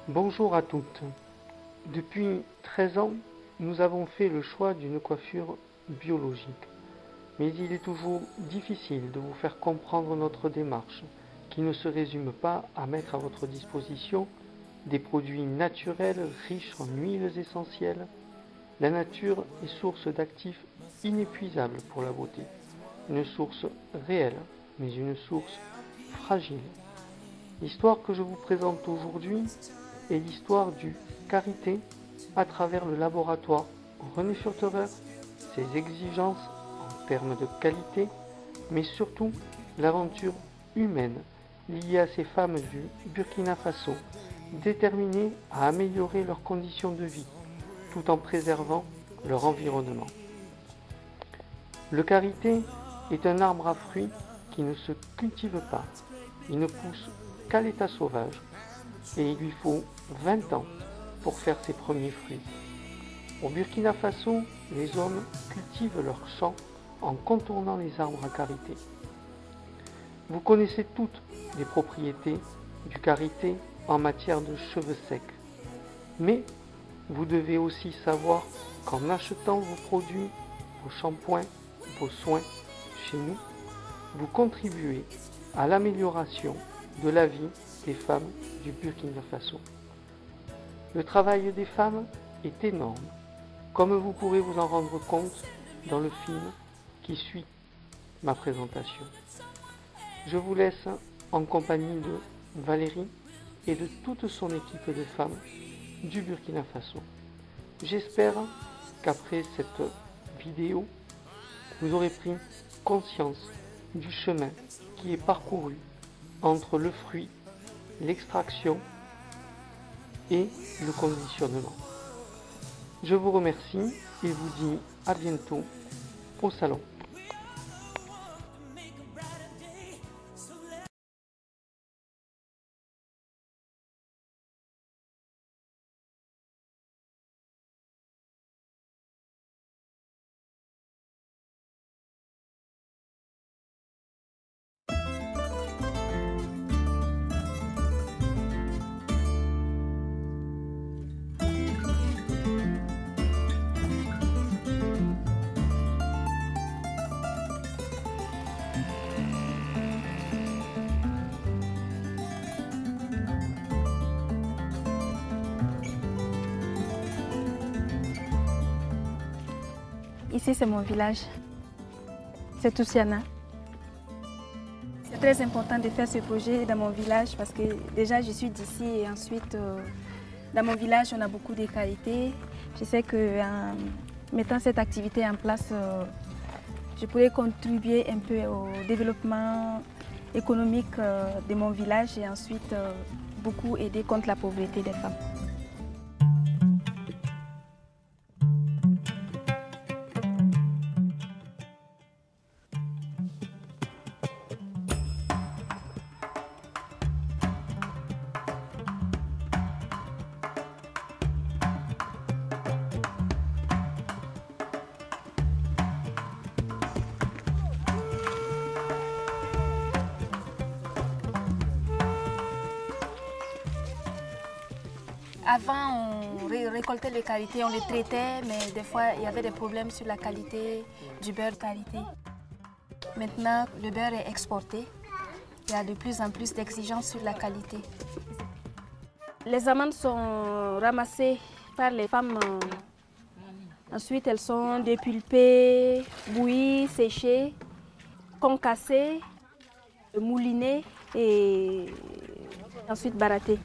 Bonjour à toutes. Depuis 13 ans, nous avons fait le choix d'une coiffure biologique. Mais il est toujours difficile de vous faire comprendre notre démarche, qui ne se résume pas à mettre à votre disposition des produits naturels riches en huiles essentielles. La nature est source d'actifs inépuisables pour la beauté. Une source réelle, mais une source fragile. L'histoire que je vous présente aujourd'hui est l'histoire du karité à travers le laboratoire René Furterer, ses exigences en termes de qualité, mais surtout l'aventure humaine liée à ces femmes du Burkina Faso, déterminées à améliorer leurs conditions de vie, tout en préservant leur environnement. Le karité est un arbre à fruits qui ne se cultive pas. Il ne pousse qu'à l'état sauvage et il lui faut 20 ans pour faire ses premiers fruits. Au Burkina Faso, les hommes cultivent leurs champs en contournant les arbres à karité. Vous connaissez toutes les propriétés du karité en matière de cheveux secs. Mais vous devez aussi savoir qu'en achetant vos produits, vos shampoings, vos soins chez nous, vous contribuez à l'amélioration de la vie des femmes du Burkina Faso. Le travail des femmes est énorme, comme vous pourrez vous en rendre compte dans le film qui suit ma présentation. Je vous laisse en compagnie de Valérie et de toute son équipe de femmes du Burkina Faso. J'espère qu'après cette vidéo, vous aurez pris conscience du chemin qui est parcouru entre le fruit, l'extraction et le conditionnement. Je vous remercie et vous dis à bientôt au salon. Ici, c'est mon village. C'est Toussiana. C'est très important de faire ce projet dans mon village parce que déjà, je suis d'ici et ensuite, dans mon village, on a beaucoup de qualités. Je sais qu'en mettant cette activité en place, je pourrais contribuer un peu au développement économique de mon village et ensuite beaucoup aider contre la pauvreté des femmes. Avant, on récoltait les qualités, on les traitait, mais des fois, il y avait des problèmes sur la qualité du beurre qualité. Maintenant, le beurre est exporté. Il y a de plus en plus d'exigences sur la qualité. Les amandes sont ramassées par les femmes. Ensuite, elles sont dépulpées, bouillies, séchées, concassées, moulinées et ensuite barattées.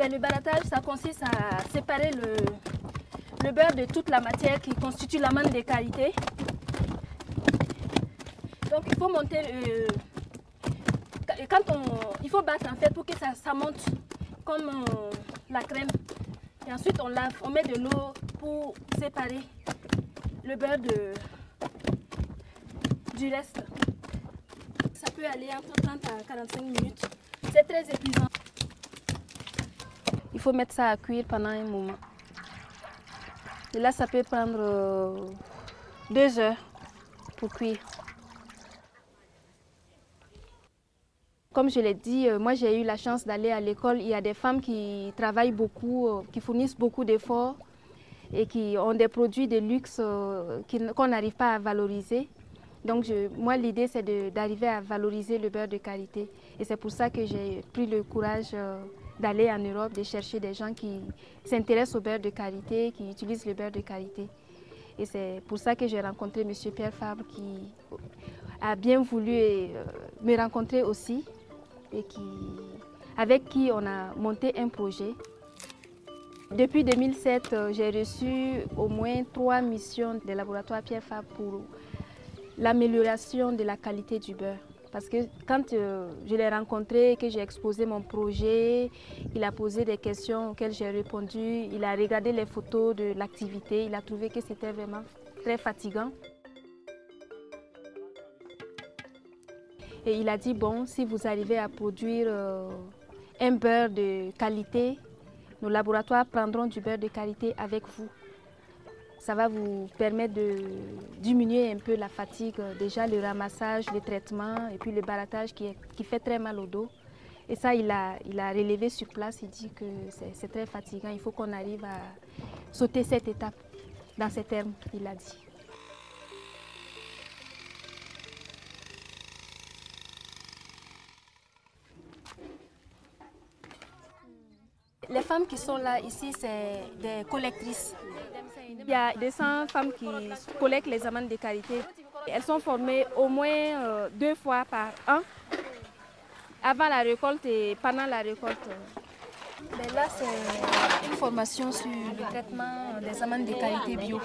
Ben, le barattage, ça consiste à séparer le beurre de toute la matière qui constitue l'amande de qualité. Donc il faut monter, il faut battre en fait pour que ça monte comme la crème. Et ensuite on lave, on met de l'eau pour séparer le beurre du reste. Ça peut aller entre 30 à 45 minutes. C'est très épuisant. Il faut mettre ça à cuire pendant un moment. Et là, ça peut prendre 2 heures pour cuire. Comme je l'ai dit, moi j'ai eu la chance d'aller à l'école. Il y a des femmes qui travaillent beaucoup, qui fournissent beaucoup d'efforts et qui ont des produits de luxe qu'on n'arrive pas à valoriser. Donc moi l'idée c'est d'arriver à valoriser le beurre de qualité. Et c'est pour ça que j'ai pris le courage d'aller en Europe, de chercher des gens qui s'intéressent au beurre de qualité, qui utilisent le beurre de qualité. Et c'est pour ça que j'ai rencontré M. Pierre Fabre qui a bien voulu me rencontrer aussi et avec qui on a monté un projet. Depuis 2007, j'ai reçu au moins 3 missions des laboratoires Pierre Fabre pour l'amélioration de la qualité du beurre. Parce que quand je l'ai rencontré, que j'ai exposé mon projet, il a posé des questions auxquelles j'ai répondu, il a regardé les photos de l'activité, il a trouvé que c'était vraiment très fatigant. Et il a dit, bon, si vous arrivez à produire un beurre de qualité, nos laboratoires prendront du beurre de qualité avec vous. Ça va vous permettre de diminuer un peu la fatigue, déjà le ramassage, le traitement et puis le barattage qui fait très mal au dos. Et ça, il a relevé sur place, il dit que c'est très fatigant, il faut qu'on arrive à sauter cette étape, dans ces termes, il a dit. Les femmes qui sont là, ici, c'est des collectrices. Il y a 200 femmes qui collectent les amandes de qualité. Elles sont formées au moins 2 fois par an, avant la récolte et pendant la récolte. Mais là, c'est une formation sur le traitement des amandes de qualité bio.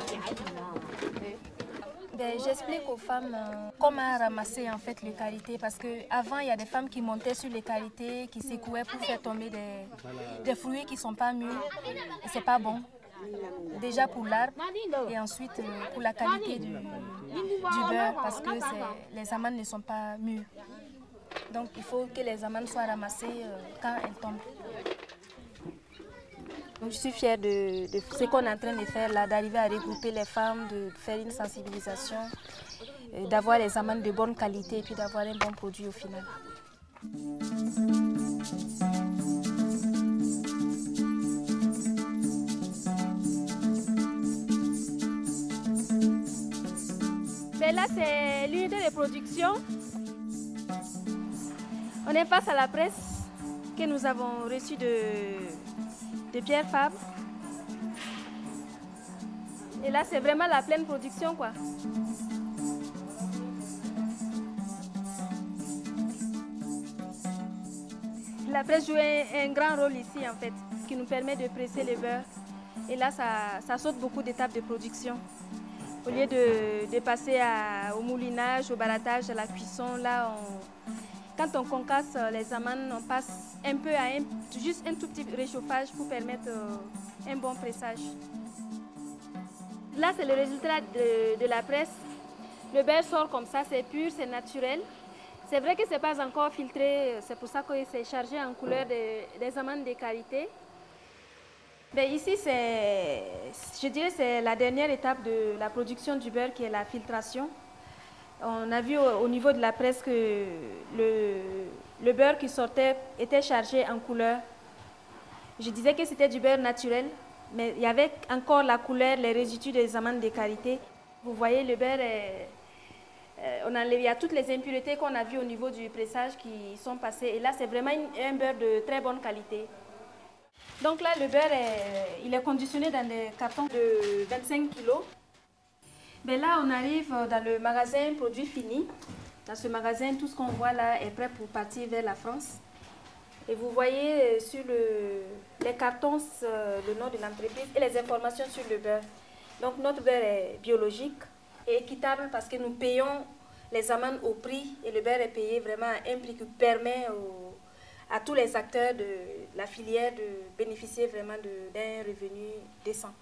J'explique aux femmes comment ramasser en fait les qualités parce qu'avant il y a des femmes qui montaient sur les qualités, qui secouaient pour faire tomber des fruits qui ne sont pas mûrs et c'est pas bon. Déjà pour l'arbre et ensuite pour la qualité du beurre parce que les amandes ne sont pas mûres. Donc il faut que les amandes soient ramassées quand elles tombent. Donc, je suis fière de ce qu'on est en train de faire là, d'arriver à regrouper les femmes, de faire une sensibilisation, d'avoir les amandes de bonne qualité et puis d'avoir un bon produit au final. Mais là, c'est l'unité de production. On est face à la presse que nous avons reçue de Pierre Fabre. Et là, c'est vraiment la pleine production, quoi. La presse joue un grand rôle ici, en fait, qui nous permet de presser le beurre. Et là, ça saute beaucoup d'étapes de production. Au lieu de passer au moulinage, au barattage, à la cuisson, là, quand on concasse les amandes, on passe un peu à juste un tout petit réchauffage pour permettre un bon pressage. Là, c'est le résultat de la presse. Le beurre sort comme ça, c'est pur, c'est naturel. C'est vrai que ce n'est pas encore filtré, c'est pour ça que c'est chargé en couleur des amandes de qualité. Ben ici, je dirais c'est la dernière étape de la production du beurre qui est la filtration. On a vu au niveau de la presse que le beurre qui sortait était chargé en couleur. Je disais que c'était du beurre naturel, mais il y avait encore la couleur, les résidus des amandes de qualité. Vous voyez, le beurre, il y a toutes les impuretés qu'on a vues au niveau du pressage qui sont passées. Et là, c'est vraiment un beurre de très bonne qualité. Donc là, le beurre, il est conditionné dans des cartons de 25 kg. Ben là, on arrive dans le magasin produits finis. Dans ce magasin, tout ce qu'on voit là est prêt pour partir vers la France. Et vous voyez sur les cartons le nom de l'entreprise et les informations sur le beurre. Donc notre beurre est biologique et équitable parce que nous payons les amendes au prix et le beurre est payé vraiment à un prix qui permet à tous les acteurs de la filière de bénéficier vraiment d'un revenu décent.